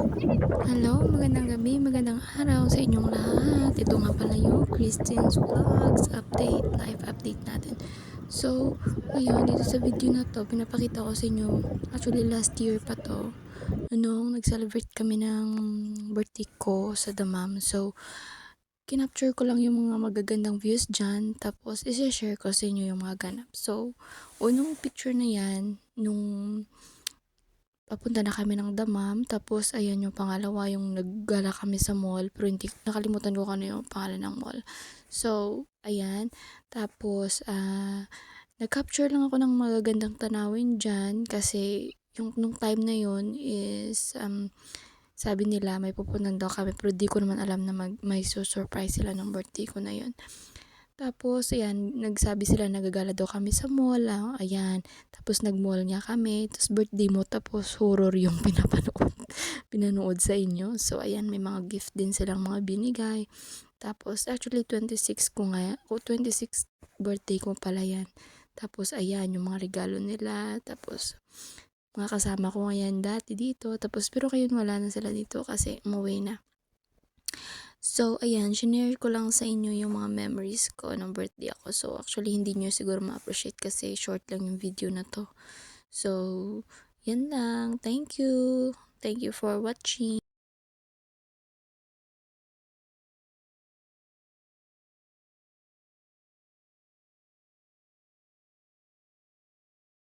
Hello, magandang gabi, magandang araw sa inyong lahat. Ito nga pala yung Christine's Vlogs update, live update natin. So, ngayon dito sa video na to, pinapakita ko sa inyo, actually last year pa to, nung nag-celebrate kami ng birthday ko sa Damam. So, kinapture ko lang yung mga magagandang views dyan, tapos isi-share ko sa inyo yung mga ganap. So, unang picture na yan, nung papunta na kami ng Damam, tapos ayan yung pangalawa, yung naggala kami sa mall, pero hindi, nakalimutan ko kung ano yung pangalan ng mall. So, ayan, tapos, nag-capture lang ako ng magagandang tanawin dyan, kasi, yung, nung time na yun is, sabi nila may pupuntan daw kami, pero di ko naman alam na may surprise sila ng birthday ko na yun. Tapos, ayan, nagsabi sila nagagala daw kami sa mall, ayan. Tapos, nag-mall nga kami, tapos birthday mo, tapos horror yung pinanood sa inyo. So, ayan, may mga gift din silang mga binigay. Tapos, actually, 26 ko nga, 26 birthday ko pala yan. Tapos, ayan, yung mga regalo nila. Tapos, mga kasama ko ngayon dati dito. Tapos, pero kayo wala na sila dito kasi umuwi na. So, ayan, shinare ko lang sa inyo yung mga memories ko ng birthday ako. So, actually, hindi nyo siguro ma-appreciate kasi short lang yung video na to. So, yan lang. Thank you. Thank you for watching.